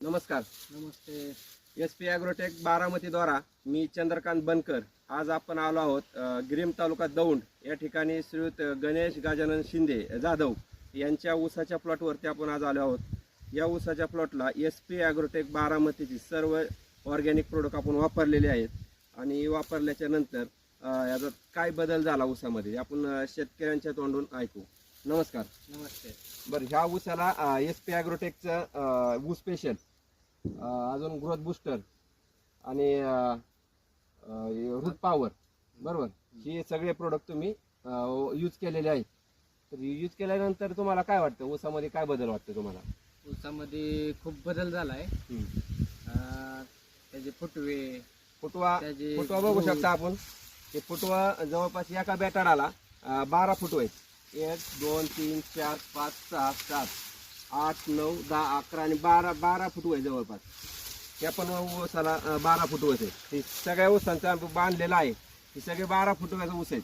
नमस्कार. नमस्ते. SP agrotech बारामतीद्वारा मी चंद्रकांत बनकर. आज आपण आलो आहोत गिरीम तालुका दौंड या ठिकाणी श्रीयुत गणेश गजानन शिंदे जाधव यांच्या ऊसाच्या प्लॉटवरती आपण आज आलो आहोत. या ऊसाच्या प्लॉटला SP ॲग्रोटेक बारामतीची सर्व ऑर्गॅनिक प्रोडक्ट आपण वापरलेले आहेत आणि वापरल्याच्या नंतर याचा काय बदल झाला ऊसामध्ये आपण शेतकऱ्यांच्या तोंडून ऐकू. नमस्कार. नमस्ते. बरं, ह्या ऊसाला SP ॲग्रोटेकचं ऊस स्पेशल, अजून ग्रोथ बूस्टर आणि रूट पॉवर, बरोबर, हे सगळे प्रोडक्ट तुम्ही यूज केलेले आहेत. तर यूज केल्यानंतर तुम्हाला काय वाटतं, ऊसामध्ये काय बदल वाटतं तुम्हाला? ऊसामध्ये खूप बदल झाला आहे. त्याचे फुटवा बघू शकता आपण. हे फुटवा जवळपास एका बॅटाराला 12 फुटवे आहेत. 1 2 3 4 5 6 7 8 9 10 11 आणि 12 फुटवे आहे जवळपास. त्या पण ऊसाला 12 फुटवेच आहे. हे सगळ्या ऊसांचा बांधलेला आहे. हे सगळे 12 फुटव्याचा ऊस आहेत.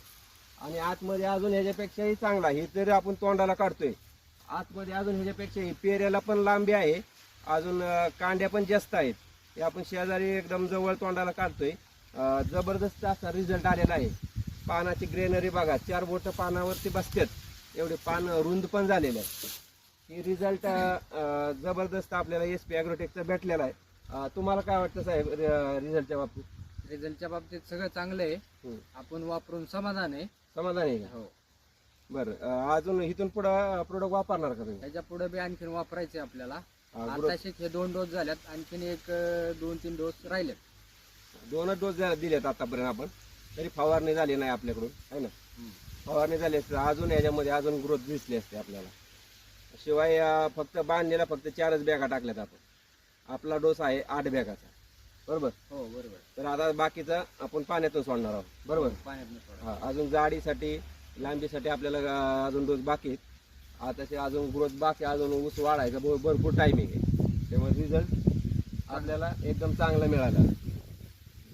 आणि आतमध्ये अजून ह्याच्यापेक्षाही चांगला, हे तरी आपण तोंडाला काढतोय. आतमध्ये अजून ह्याच्यापेक्षाही पेऱ्याला पण लांबी आहे, अजून कांड्या पण जास्त आहेत. हे आपण शेजारी एकदम जवळ तोंडाला काढतोय. जबरदस्त असा रिझल्ट आलेला आहे. पानाची ग्रेनरी बघा, 4 बोटं पानावरती बसतात, एवढे पान रुंद पण झालेले आहे. हे रिझल्ट जबरदस्त आपल्याला SP ॲग्रोटेकचा भेटलेला आहे. तुम्हाला काय वाटतं साहेब रिझल्टच्या बाबतीत? रिझल्टच्या बाबतीत सगळं चांगलं आहे. आपण वापरून समाधान आहे. समाधान आहे का? हो. बरं, अजून इथून पुढे प्रोडक्ट वापरणार का तुम्ही? त्याच्या पुढे बी आणखीन वापरायचे आपल्याला. ग्रोथ- आताशे हे 2 डोस झाल्यात, आणखीन 1-2-3 डोस राहिलेत. 2च डोस दिलेत आतापर्यंत आपण, तरी फवारणी झाली नाही आपल्याकडून, आहे ना? फवारणी झाली असते अजून याच्यामध्ये अजून ग्रोथ दिसली असते आपल्याला. शिवाय फक्त बांधलेला फक्त 4च बॅगा टाकल्यात आपण. आपला डोस आहे 8 बॅगाचा, बरोबर? हो, बरोबर. तर आता बाकीचा आपण पाण्यातून सोडणार आहोत, बरोबर? पाण्यात हा, अजून जाडीसाठी लांबीसाठी आपल्याला अजून डोस बाकी आहेत. आता अजून ग्रोथ बाकी, अजून ऊस वाढायचा भरपूर टायमिंग आहे. त्यामुळे रिझल्ट आपल्याला एकदम चांगला मिळाला.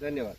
धन्यवाद.